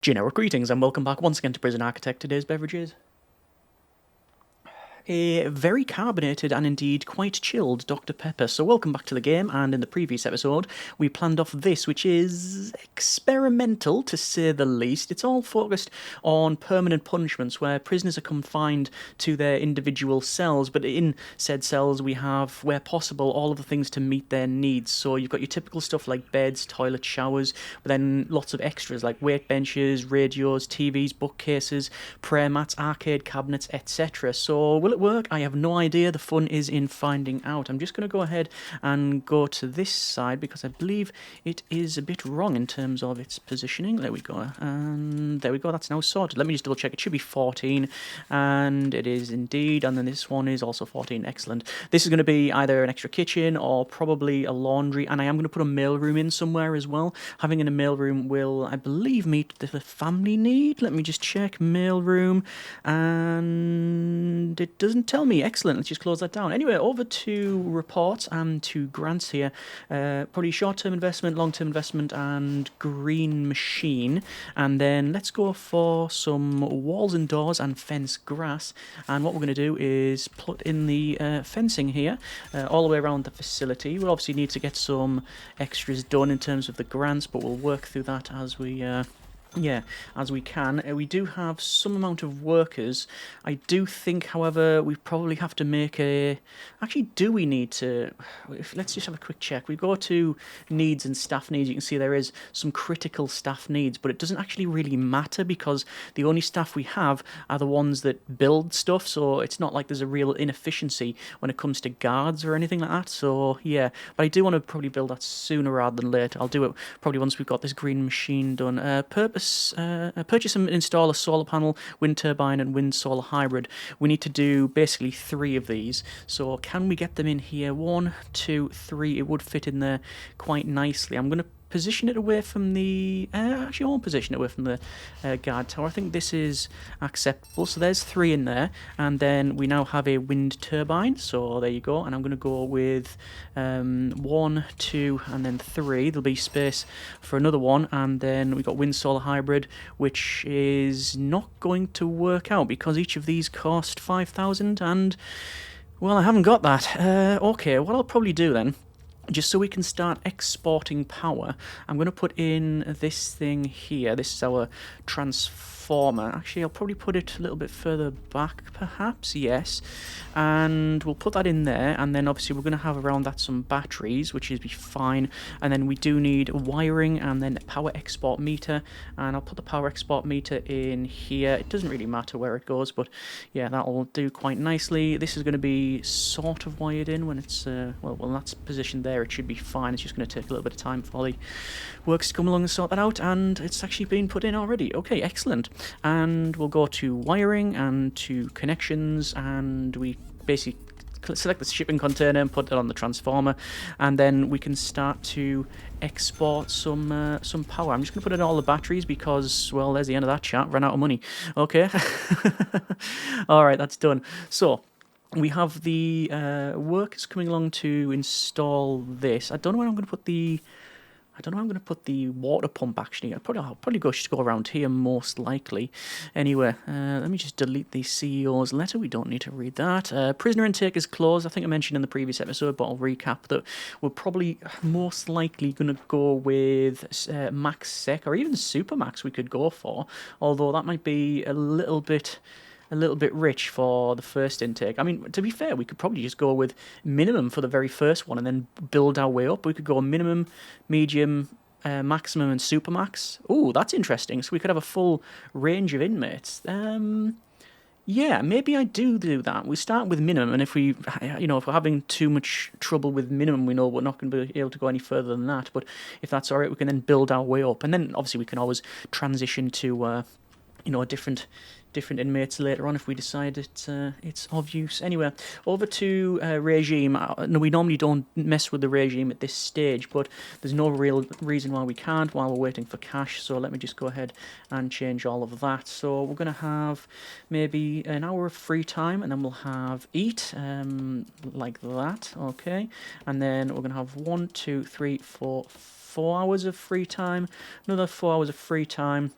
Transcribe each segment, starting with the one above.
Generic greetings and welcome back once again to Prison Architect. Today's beverage is a very carbonated and indeed quite chilled Dr. Pepper. So welcome back to the game, and in the previous episode we planned off this, which is experimental to say the least. It's all focused on permanent punishments where prisoners are confined to their individual cells, but in said cells we have, where possible, all of the things to meet their needs. So you've got your typical stuff like beds, toilets, showers, but then lots of extras like weight benches, radios, TVs, bookcases, prayer mats, arcade cabinets, etc. So will it work? I have no idea. The fun is in finding out. I'm just going to go ahead and go to this side because I believe it is a bit wrong in terms of its positioning. There we go. And there we go. That's now sorted. Let me just double check. It should be 14, and it is indeed. And then this one is also 14. Excellent. This is going to be either an extra kitchen or probably a laundry, and I am going to put a mailroom in somewhere as well. Having in a mailroom will, I believe, meet the family need. Let me just check. Mailroom, and it doesn't tell me. Excellent. Let's just close that down. Anyway, over to reports and to grants here. Probably short-term investment, long-term investment, and green machine. And then let's go for some walls and doors and fence grass. And what we're going to do is put in the fencing here all the way around the facility. We'll obviously need to get some extras done in terms of the grants, but we'll work through that as we as we can. We do have some amount of workers. I do think, however, we probably have to make a... Actually, do we need to... Let's just have a quick check. We go to needs and staff needs. You can see there is some critical staff needs, but it doesn't actually really matter because the only staff we have are the ones that build stuff, so it's not like there's a real inefficiency when it comes to guards or anything like that. So, yeah. But I do want to probably build that sooner rather than later. I'll do it probably once we've got this green machine done. Purchase and install a solar panel, wind turbine, and wind solar hybrid. We need to do basically 3 of these. So can we get them in here? 1, 2, 3. It would fit in there quite nicely. I'm going to position it away from the... actually, I won't position it away from the guard tower. I think this is acceptable. So there's 3 in there. And then we now have a wind turbine. So there you go. And I'm going to go with 1, 2, and then 3. There'll be space for another one. And then we've got wind solar hybrid, which is not going to work out because each of these cost 5,000. And, well, I haven't got that. Okay, what I'll probably do then, just so we can start exporting power, I'm going to put in this thing here. This is our transformer. Actually, I'll probably put it a little bit further back, perhaps. Yes. And we'll put that in there. And then, obviously, we're going to have around that some batteries, which is be fine. And then we do need wiring and then a power export meter. And I'll put the power export meter in here. It doesn't really matter where it goes, but, yeah, that'll do quite nicely. This is going to be sort of wired in when it's, well, that's positioned there. It should be fine. It's just going to take a little bit of time for the works to come along and sort that out, and it's actually been put in already. Okay, excellent. And we'll go to wiring and to connections, and we basically select the shipping container and put it on the transformer, and then we can start to export some power. I'm just going to put in all the batteries because, well, there's the end of that chat. Ran out of money. Okay. All right, that's done. So we have the workers coming along to install this. I don't know where I'm going to put the... I don't know how I'm going to put the water pump, actually. I'll probably just go around here, most likely. Anyway, let me just delete the CEO's letter. We don't need to read that. Prisoner intake is closed. I think I mentioned in the previous episode, but I'll recap that we're probably most likely going to go with Max Sec, or even Super Max we could go for, although that might be a little bit rich for the first intake. I mean, to be fair, we could probably just go with minimum for the very first one and then build our way up. We could go minimum, medium, maximum, and supermax. Ooh, that's interesting. So we could have a full range of inmates. Yeah, maybe I do that. We start with minimum, and if we, if we're having too much trouble with minimum, we know we're not going to be able to go any further than that. But if that's all right, we can then build our way up, and then obviously we can always transition to, different inmates later on if we decide it's of use. Anyway, over to regime. No, we normally don't mess with the regime at this stage, but there's no real reason why we can't while we're waiting for cash, so let me just go ahead and change all of that. So we're going to have maybe an hour of free time, and then we'll have eat, like that, okay, and then we're going to have 1, 2, 3, 4 hours of free time, another 4 hours of free time,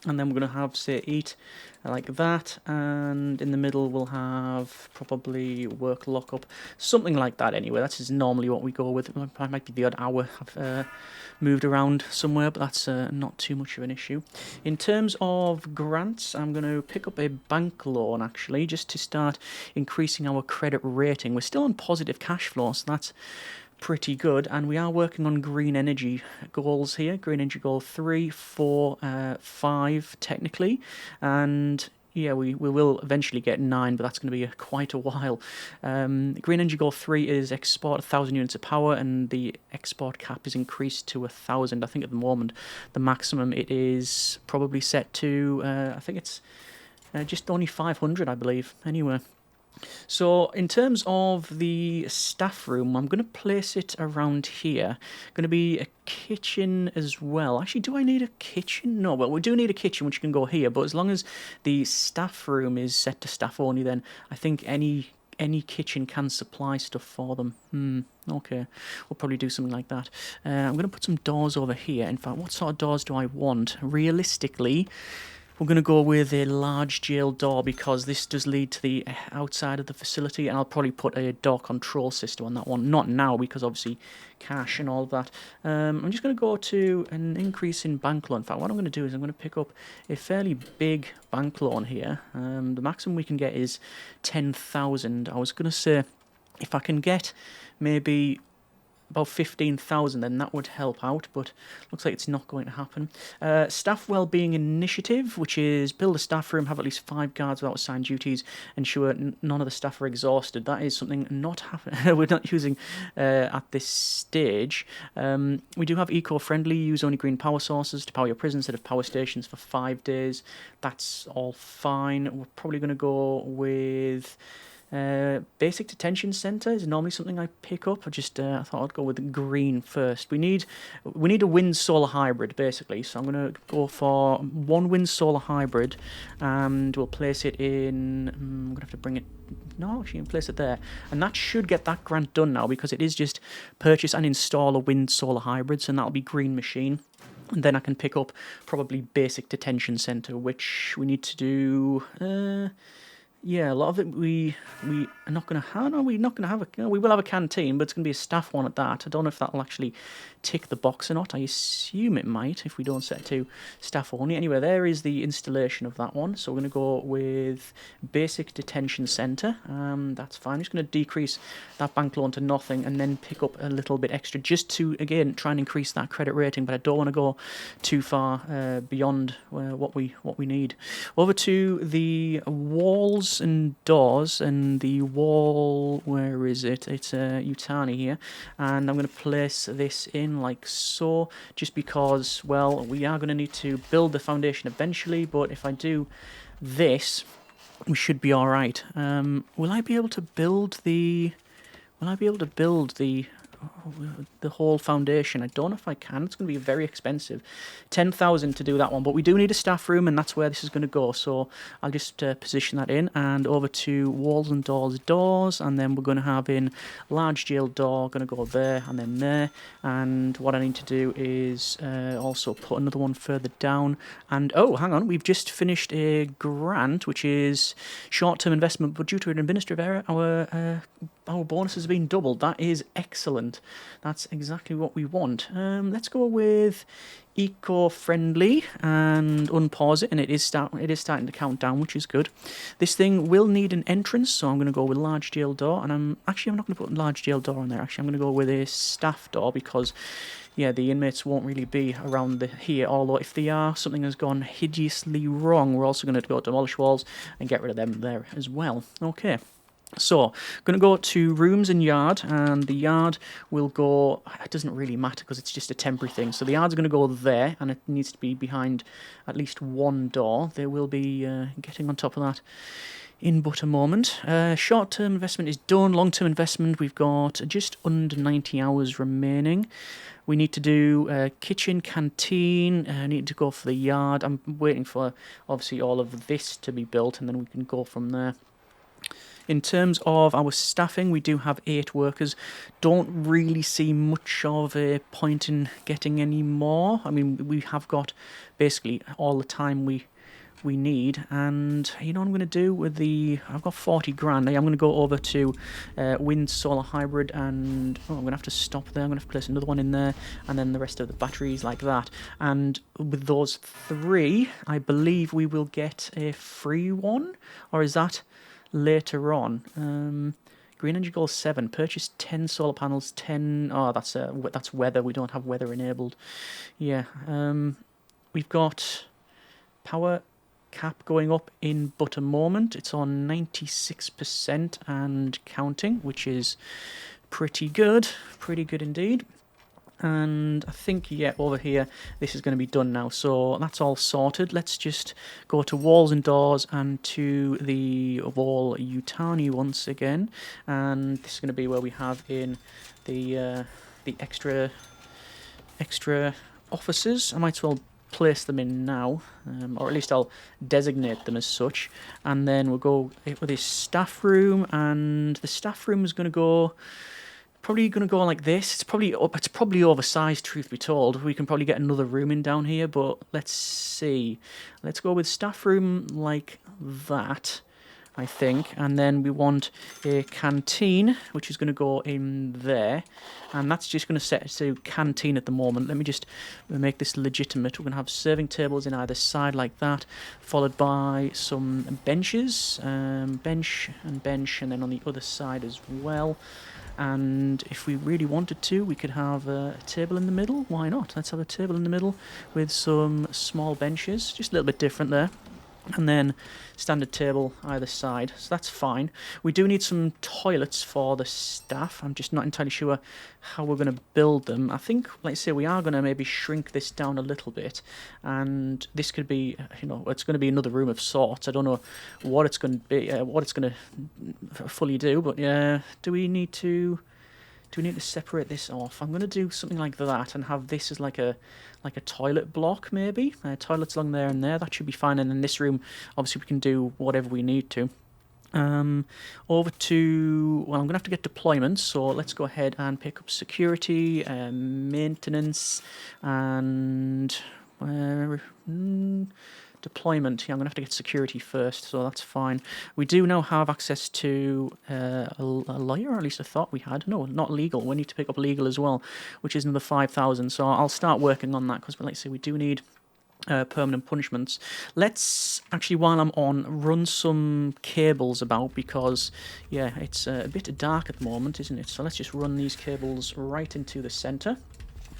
And then we're going to have, say, eat like that, and in the middle we'll have probably work lockup, something like that anyway. That's just normally what we go with. It might be the odd hour I've moved around somewhere, but that's not too much of an issue. In terms of grants, I'm going to pick up a bank loan, actually, just to start increasing our credit rating. We're still on positive cash flow, so that's pretty good, and we are working on green energy goals here. Green energy goal 3, 4, 5 technically, and yeah, we will eventually get 9, but that's going to be quite a while. Green energy goal 3 is export 1,000 units of power, and the export cap is increased to 1,000. I think at the moment the maximum it is probably set to I think it's just only 500, I believe. Anyway. So in terms of the staff room, I'm going to place it around here. Going to be a kitchen as well. Actually, do I need a kitchen? No, well, we do need a kitchen, which can go here, but as long as the staff room is set to staff only, then I think any kitchen can supply stuff for them. Okay, we'll probably do something like that. I'm going to put some doors over here. In fact, what sort of doors do I want? Realistically, we're going to go with a large jail door because this does lead to the outside of the facility, and I'll probably put a door control system on that one. Not now because obviously cash and all of that. I'm just going to go to an increase in bank loan. In fact, what I'm going to do is I'm going to pick up a fairly big bank loan here. The maximum we can get is 10,000. I was going to say if I can get maybe about 15,000, then that would help out, but looks like it's not going to happen. Staff Wellbeing Initiative, which is build a staff room, have at least 5 guards without assigned duties, ensure none of the staff are exhausted. That is something we're not using at this stage. We do have eco-friendly, use only green power sources to power your prison instead of power stations for 5 days. That's all fine. We're probably going to go with basic detention centre is normally something I pick up. I thought I'd go with green first. We need a wind solar hybrid basically, so I'm going to go for 1 wind solar hybrid, and we'll place it in. I'm going to have to bring it. No, actually, you can place it there, and that should get that grant done now because it is just purchase and install a wind solar hybrids, and that'll be green machine. And then I can pick up probably basic detention centre, which we need to do. Yeah, a lot of it we are not going to have. No, we're not going to have we will have a canteen, but it's going to be a staff one at that. I don't know if that'll actually tick the box or not. I assume it might if we don't set it to staff only. Anyway, there is the installation of that one. So we're going to go with basic detention centre. That's fine. I'm just going to decrease that bank loan to nothing and then pick up a little bit extra just to, again, try and increase that credit rating, but I don't want to go too far beyond what we need. Over to the walls and doors, and the wall, where is it? It's Utani here, and I'm going to place this in like so, just because, well, we are going to need to build the foundation eventually, but if I do this, we should be alright. Will I be able to build the whole foundation? I don't know if I can. It's going to be very expensive. 10,000 to do that one, but we do need a staff room, and that's where this is going to go. So I'll just position that in, and over to walls and doors, and then we're going to have in large jail door, going to go there and then there. And what I need to do is also put another one further down. And oh, hang on, we've just finished a grant, which is short-term investment, but due to an administrative error, our bonus has been doubled. That is excellent. That's exactly what we want. Let's go with eco-friendly and unpause it, and it is starting to count down, which is good. This thing will need an entrance, so I'm going to go with large jail door, and I'm not going to put large jail door on there. Actually, I'm going to go with a staff door because, yeah, the inmates won't really be around here, although if they are, something has gone hideously wrong. We're also going to go demolish walls and get rid of them there as well. Okay. So, I'm going to go to rooms and yard, and the yard will go, it doesn't really matter because it's just a temporary thing. So the yard's going to go there, and it needs to be behind at least 1 door. They will be getting on top of that in but a moment. Short-term investment is done. Long-term investment, we've got just under 90 hours remaining. We need to do kitchen, canteen. I need to go for the yard. I'm waiting for, obviously, all of this to be built, and then we can go from there. In terms of our staffing, we do have 8 workers. Don't really see much of a point in getting any more. I mean, we have got basically all the time we need, and you know what I'm going to do with I've got 40 grand. I'm going to go over to wind solar hybrid, and I'm going to have to stop there. I'm going to have to place another one in there, and then the rest of the batteries like that. And with those 3, I believe we will get a free one, or is that later on? Green energy goal 7. Purchase 10 solar panels. 10. Oh, that's weather. We don't have weather enabled. Yeah. We've got power cap going up in but a moment. It's on 96% and counting, which is pretty good indeed. And I think, yeah, over here this is going to be done now, so that's all sorted. Let's just go to walls and doors and to the wall Utani once again, and this is going to be where we have in the extra offices. I might as well place them in now, or at least I'll designate them as such, and then we'll go with this staff room, and the staff room is probably going to go like this. It's probably oversized, truth be told. We can probably get another room in down here, but let's see. Let's go with staff room like that, I think, and then we want a canteen, which is going to go in there, and that's just going to set to canteen at the moment. Let me just make this legitimate. We're going to have serving tables in either side like that, followed by some benches, bench, and then on the other side as well. And if we really wanted to, we could have a table in the middle. Why not? Let's have a table in the middle with some small benches, just a little bit different there. And then standard table either side, so that's fine. We do need some toilets for the staff. I'm just not entirely sure how we're going to build them. I think, like I say, we are going to maybe shrink this down a little bit, and this could be, it's going to be another room of sorts. I don't know what it's going to be, what it's going to fully do, but yeah, do we need to separate this off? I'm going to do something like that and have this as like a toilet block, maybe. Toilets along there and there, that should be fine. And in this room, obviously we can do whatever we need to. Over to, well, I'm going to have to get deployments, so let's go ahead and pick up security, maintenance, and deployment. Yeah, I'm going to have to get security first, so that's fine. We do now have access to a lawyer, or at least I thought we had. No, not legal. We need to pick up legal as well, which is another 5,000, so I'll start working on that, because, like I say, we do need permanent punishments. Let's actually, while I'm on, run some cables about, because yeah, it's a bit dark at the moment, isn't it? So let's just run these cables right into the center,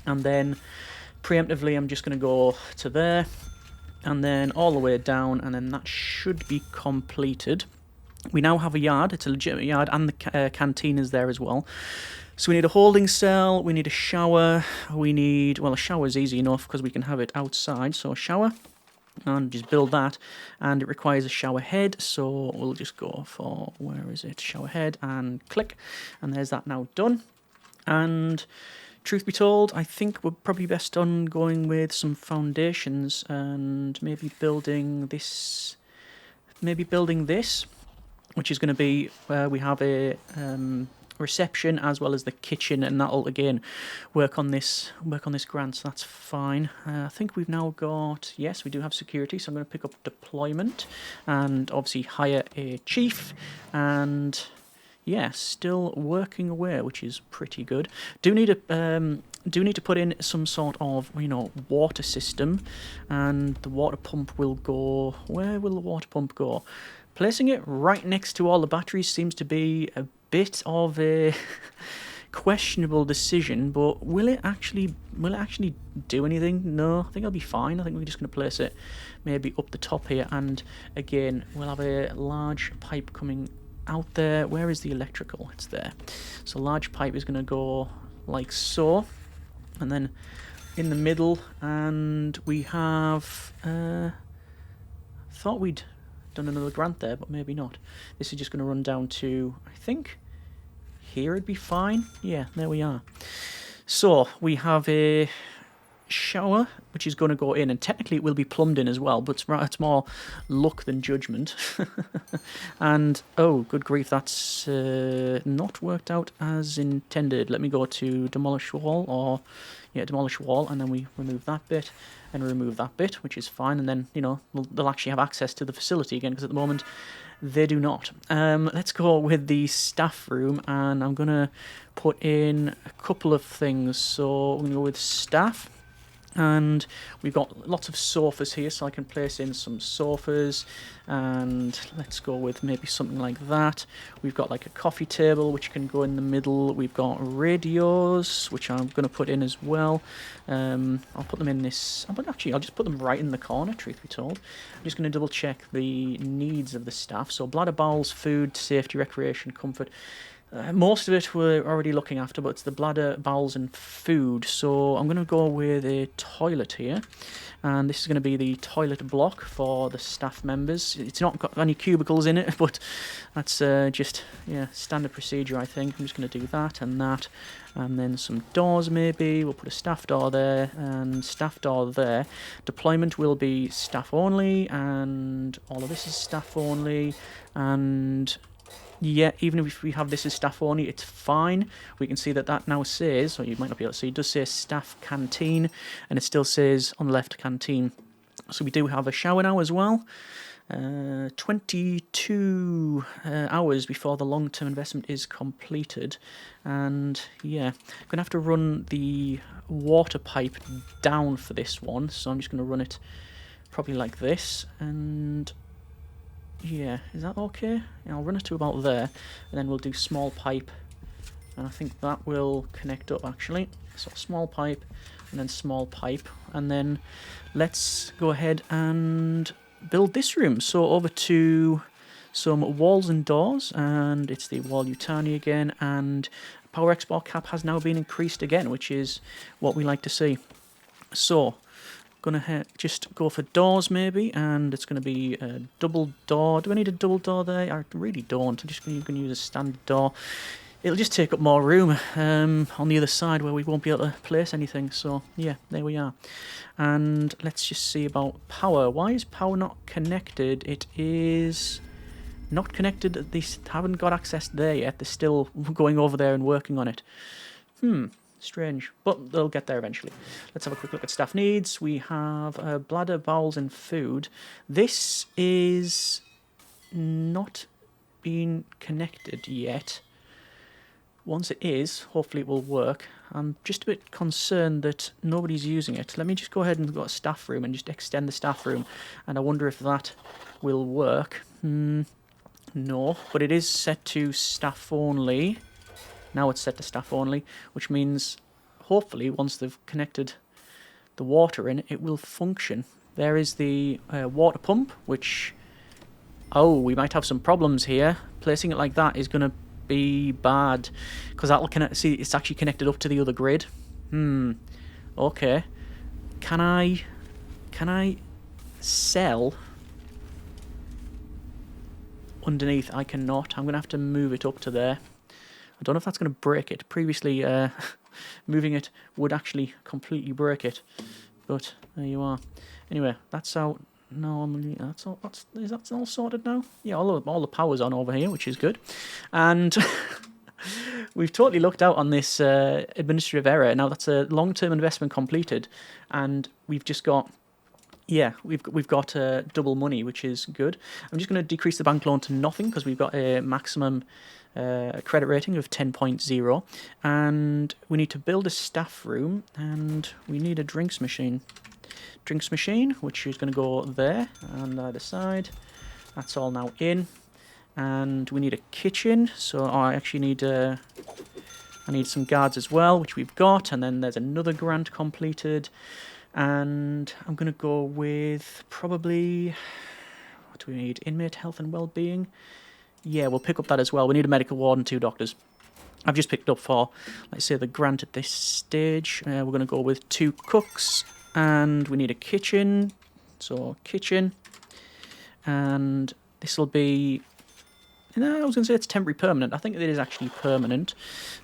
and then preemptively I'm just going to go to there, and then all the way down, and then that should be completed. We now have a yard. It's a legitimate yard, and the canteen is there as well. So we need a holding cell, we need a shower, well, a shower is easy enough because we can have it outside, so a shower, and just build that, and it requires a shower head, so we'll just go for, where is it, shower head, and click, and there's that now done. And truth be told, I think we're probably best on going with some foundations, and maybe building this, which is going to be where we have a reception as well as the kitchen, and that'll again work on this grant, so that's fine. I think we've now got, yes, we do have security, so I'm going to pick up deployment and obviously hire a chief, and yeah, still working away, which is pretty good. Do need to put in some sort of water system, and the water pump will go, where will the water pump go? Placing it right next to all the batteries seems to be a bit of a questionable decision, but will it actually do anything? No, I think it'll be fine. I think we're just going to place it maybe up the top here, and again we'll have a large pipe coming out there. Where is the electrical? It's there. So large pipe is going to go like so, and then in the middle, and we have thought we'd done another grant there, but maybe not. This is just going to run down to, I think, here it'd be fine. Yeah, there we are. So we have a shower, which is going to go in, and technically it will be plumbed in as well, but it's more luck than judgment. And, oh, good grief, that's not worked out as intended. Let me go to demolish wall, or, yeah, demolish wall, and then we remove that bit, and remove that bit, which is fine, and then, you know, they'll actually have access to the facility again, because at the moment they do not. Let's go with the staff room, and I'm going to put in a couple of things. So I'm going to go with staff, and we've got lots of sofas here, so I can place in some sofas, and let's go with maybe something like that. We've got like a coffee table, which can go in the middle. We've got radios, which I'm going to put in as well. I'll put them in this, but actually I'll just put them right in the corner, truth be told. I'm just going to double check the needs of the staff. So bladder, bowels, food, safety, recreation, comfort. Most of it we're already looking after, but it's the bladder, bowels and food. So I'm going to go with a toilet here. And this is going to be the toilet block for the staff members. It's not got any cubicles in it, but that's just, yeah, standard procedure, I think. I'm just going to do that. And then some doors maybe. We'll put a staff door there and staff door there. Deployment will be staff only, and all of this is staff only. And yeah, even if we have this as staff only, it's fine. We can see that that now says, or you might not be able to see, it does say staff canteen, and it still says on the left canteen. So we do have a shower now as well. 22 hours before the long-term investment is completed. And yeah, I'm going to have to run the water pipe down for this one. So I'm just going to run it probably like this, and yeah, is that okay? Yeah, I'll run it to about there, and then we'll do small pipe, and I think that will connect up actually. So small pipe, and then small pipe, and then let's go ahead and build this room. So over to some walls and doors, and it's the wall Yutani again, and power export cap has now been increased again, which is what we like to see. So gonna just go for doors maybe, and it's gonna be a double door. Do I need a double door there? I really don't. I'm just gonna use a standard door. It'll just take up more room on the other side where we won't be able to place anything. So yeah, there we are. And let's just see about power. Why is power not connected? It is not connected. They haven't got access there yet. They're still going over there and working on it. Strange, but they'll get there eventually. Let's have a quick look at staff needs. We have bladder, bowels and food. This is not being connected yet. Once it is, hopefully it will work. I'm just a bit concerned that nobody's using it. Let me just go ahead and go to staff room and just extend the staff room, and I wonder if that will work. No, but it is set to staff only. Now it's set to staff only, which means hopefully once they've connected the water in, it will function. There is the water pump, which, oh, we might have some problems here. Placing it like that is going to be bad, because that'll connect. See, it's actually connected up to the other grid. Okay. Can I sell underneath? I cannot. I'm going to have to move it up to there. I don't know if that's going to break it. Previously, moving it would actually completely break it, but there you are. Anyway, that's out. No, that's all. Is that all sorted now? Yeah, all the power's on over here, which is good. And we've totally lucked out on this administrative error. Now that's a long-term investment completed, and we've just got. Yeah, we've got double money, which is good. I'm just going to decrease the bank loan to nothing because we've got a maximum credit rating of 10.0, and we need to build a staff room, and we need a drinks machine, which is going to go there on either side. That's all now in, and we need a kitchen. So I actually need I need some guards as well, which we've got, and then there's another grant completed. And I'm going to go with probably, what do we need? Inmate health and well-being. Yeah, we'll pick up that as well. We need a medical ward and 2 doctors. I've just picked up for, let's say, the grant at this stage. We're going to go with 2 cooks, and we need a kitchen. So, kitchen. And this will be No, I was going to say it's temporary permanent. I think it is actually permanent.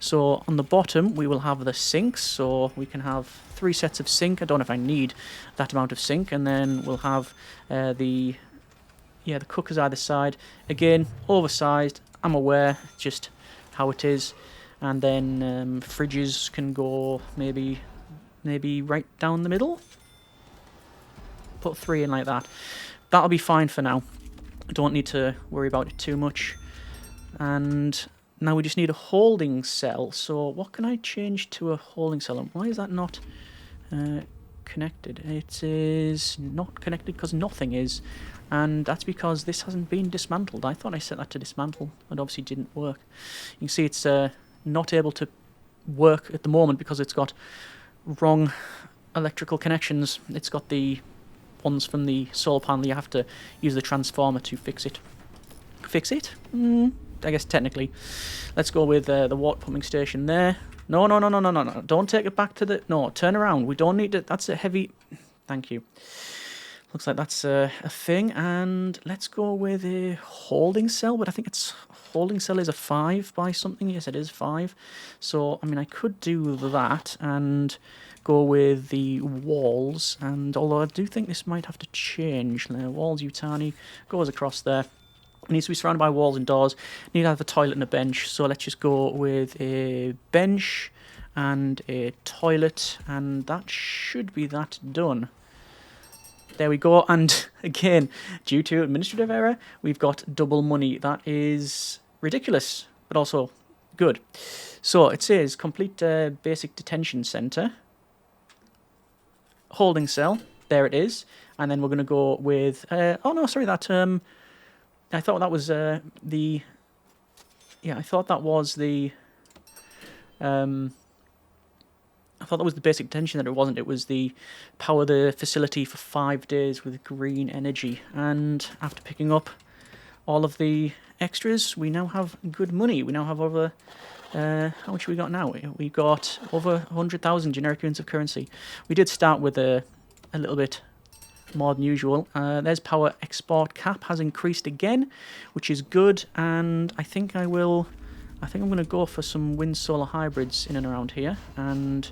So on the bottom, we will have the sinks. So we can have 3 sets of sink. I don't know if I need that amount of sink. And then we'll have the cookers either side. Again, oversized. I'm aware, just how it is. And then fridges can go maybe right down the middle. Put 3 in like that. That'll be fine for now. Don't need to worry about it too much. And now we just need a holding cell. So what can I change to a holding cell? And why is that not connected? It is not connected because nothing is. And that's because this hasn't been dismantled. I thought I set that to dismantle. It obviously didn't work. You can see it's not able to work at the moment because it's got wrong electrical connections. It's got the ones from the solar panel. You have to use the transformer to fix it. Fix it? I guess technically. Let's go with the water pumping station there. No. Don't take it back to the... No, turn around. We don't need it. That's a heavy... Thank you. Looks like that's a thing. And let's go with a holding cell. But I think it's... Holding cell is a 5 by something. Yes, it is 5. So, I mean, I could do that and go with the walls. And although I do think this might have to change. Walls, Utani, goes across there. It needs to be surrounded by walls and doors. Need to have a toilet and a bench. So let's just go with a bench and a toilet. And that should be that done. There we go. And again, due to administrative error, we've got double money. That is ridiculous, but also good. So it says complete basic detention center. Holding cell. There it is. And then we're going to go with... oh, no, sorry, that... I thought that was the... Yeah, I thought that was the... I thought that was the basic detention, that it wasn't. It was the power the facility for 5 days with green energy. And after picking up all of the extras, we now have good money. We now have over... how much have we got now? We got over 100,000 generic units of currency. We did start with a little bit more than usual. There's power export cap has increased again, which is good. And I think I'm going to go for some wind solar hybrids in and around here. And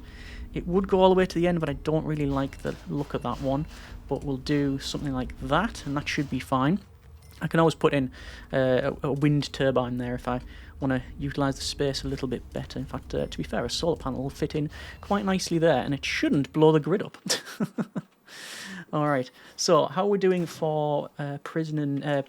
it would go all the way to the end, but I don't really like the look of that one. But we'll do something like that, and that should be fine. I can always put in a wind turbine there if I want to utilise the space a little bit better. In fact, to be fair, a solar panel will fit in quite nicely there, and it shouldn't blow the grid up. Alright, so how are we doing for prison and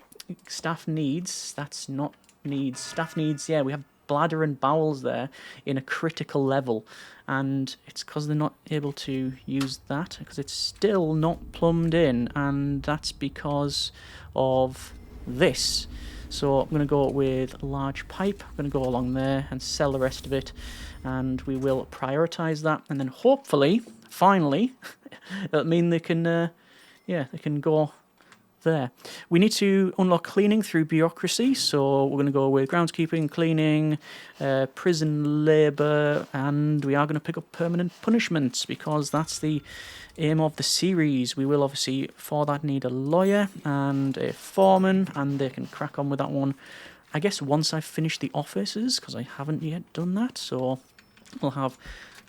staff needs? That's not needs. Staff needs, yeah, we have bladder and bowels there in a critical level. And it's because they're not able to use that, because it's still not plumbed in. And that's because of this. So I'm going to go with a large pipe. I'm going to go along there and sell the rest of it. And we will prioritise that. And then hopefully, finally, that'll mean they can, they can go there. We need to unlock cleaning through bureaucracy. So we're going to go with groundskeeping, cleaning, prison labour, and we are going to pick up permanent punishments because that's the aim of the series. We will obviously, for that, need a lawyer and a foreman, and they can crack on with that one, I guess, once I've finished the offices, because I haven't yet done that. So we'll have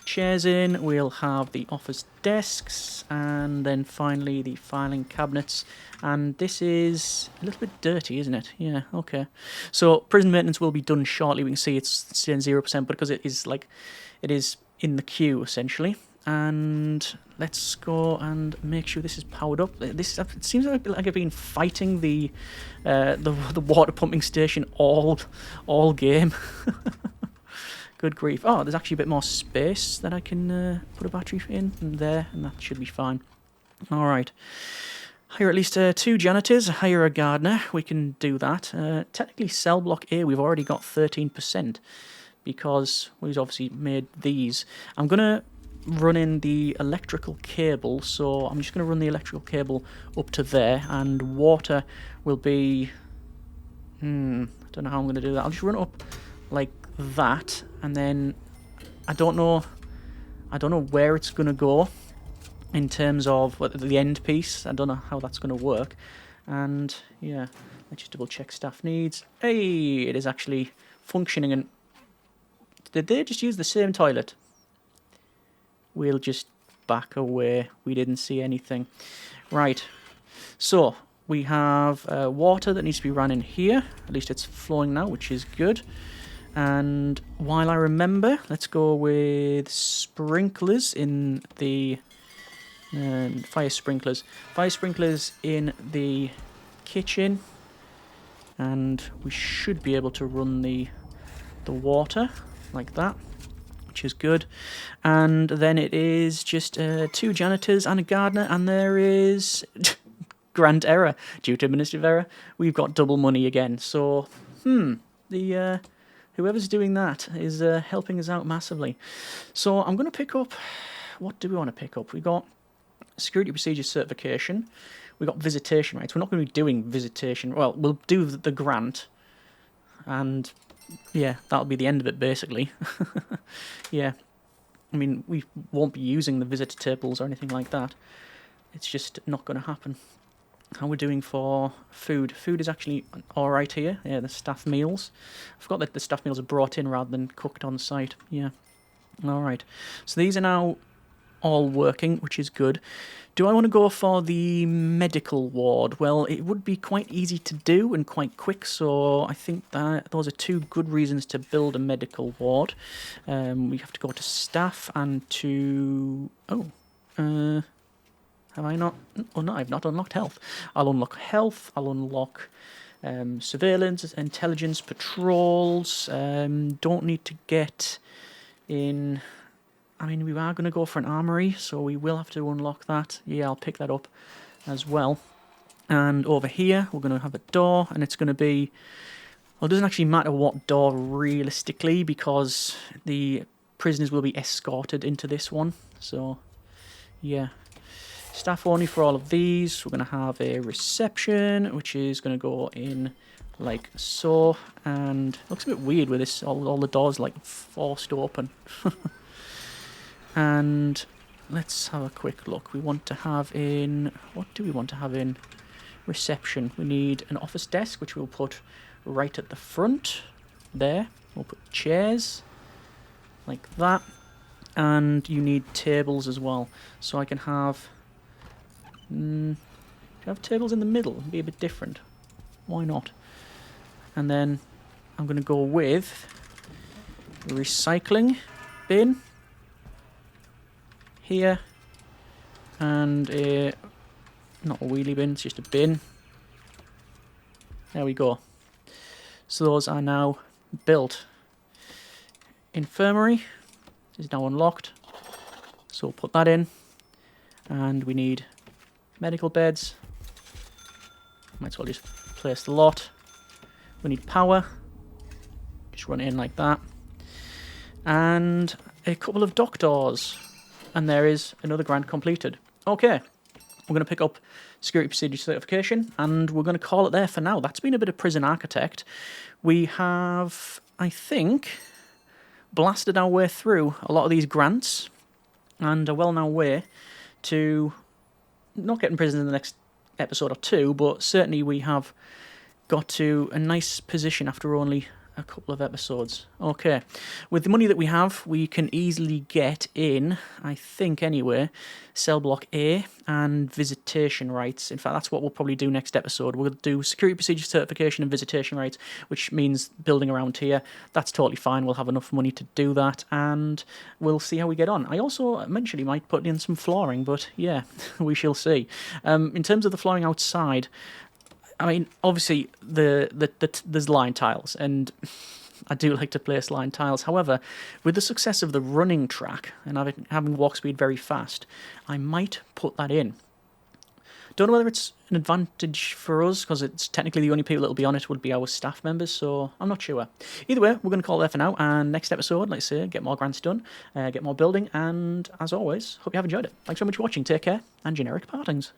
chairs in, we'll have the office desks, and then finally the filing cabinets. And this is a little bit dirty, isn't it? Yeah, okay. So prison maintenance will be done shortly. We can see it's saying 0%, but because it is in the queue essentially. And let's go and make sure this is powered up. It seems like I've been fighting the water pumping station all game. Good grief. Oh, there's actually a bit more space that I can put a battery in there, and that should be fine. All right. Hire at least 2 janitors, hire a gardener. We can do that. Technically, cell block A, we've already got 13% because we've obviously made these. I'm going to run in the electrical cable, so I'm just going to run the electrical cable up to there, and water will be... I don't know how I'm going to do that. I'll just run it up like that, and then I don't know where it's going to go in terms of the end piece. I don't know how that's going to work. And yeah, let's just double check staff needs. Hey, it is actually functioning. And did they just use the same toilet? We'll just back away. We didn't see anything. Right, so we have water that needs to be run in here. At least it's flowing now, which is good. And while I remember, let's go with sprinklers in the fire sprinklers. Fire sprinklers in the kitchen, and we should be able to run the water like that, which is good. And then it is just 2 janitors and a gardener, and there is grant error due to administrative error. We've got double money again. So the whoever's doing that is helping us out massively. So I'm going to pick up, what do we want to pick up? We got security procedures certification. We got visitation rights. We're not going to be doing visitation. Well, we'll do the grant, and yeah, that'll be the end of it basically. Yeah, I mean, we won't be using the visitor tables or anything like that. It's just not going to happen. How we're doing for food. Food is actually alright here. Yeah, the staff meals. I forgot that the staff meals are brought in rather than cooked on site. Yeah. Alright. So these are now all working, which is good. Do I want to go for the medical ward? Well, it would be quite easy to do and quite quick, so I think that those are 2 good reasons to build a medical ward. We have to go to staff and to... have I not? Oh no, I've not unlocked health. I'll unlock health, I'll unlock surveillance, intelligence, patrols. Don't need to get in... I mean, we are going to go for an armory, so we will have to unlock that. Yeah, I'll pick that up as well. And over here, we're going to have a door, and it's going to be... Well, it doesn't actually matter what door realistically, because the prisoners will be escorted into this one. So, yeah. Staff only for all of these. We're going to have a reception, which is going to go in like so. And it looks a bit weird with this, all the doors like forced open. And let's have a quick look. We want to have in... What do we want to have in reception? We need an office desk, which we'll put right at the front. There. We'll put chairs like that. And you need tables as well. So I can have... do I have tables in the middle? It'd be a bit different. Why not? And then I'm going to go with recycling bin. Here, and not a wheelie bin, it's just a bin. There we go. So those are now built. Infirmary is now unlocked, so we'll put that in. And we need medical beds. Might as well just place the lot. We need power. Just run it in like that. And a couple of dock doors. And there is another grant completed. Okay, we're going to pick up security procedure certification, and we're going to call it there for now. That's been a bit of prison architect. We have, I think, blasted our way through a lot of these grants, and are well on our way to not getting prison in the next episode or 2, but certainly we have got to a nice position after only a couple of episodes. Okay, with the money that we have, we can easily get in, I think anyway, cell block A and visitation rights. In fact, that's what we'll probably do next episode. We'll do security procedure certification and visitation rights, which means building around here. That's totally fine. We'll have enough money to do that, and we'll see how we get on. I also eventually might put in some flooring, but yeah, we shall see. In terms of the flooring outside, I mean, obviously, there's line tiles, and I do like to place line tiles. However, with the success of the running track, and having walk speed very fast, I might put that in. Don't know whether it's an advantage for us, because it's technically the only people that will be on it would be our staff members, so I'm not sure. Either way, we're going to call it there for now, and next episode, let's say, get more grants done, get more building, and as always, hope you have enjoyed it. Thanks so much for watching, take care, and generic partings.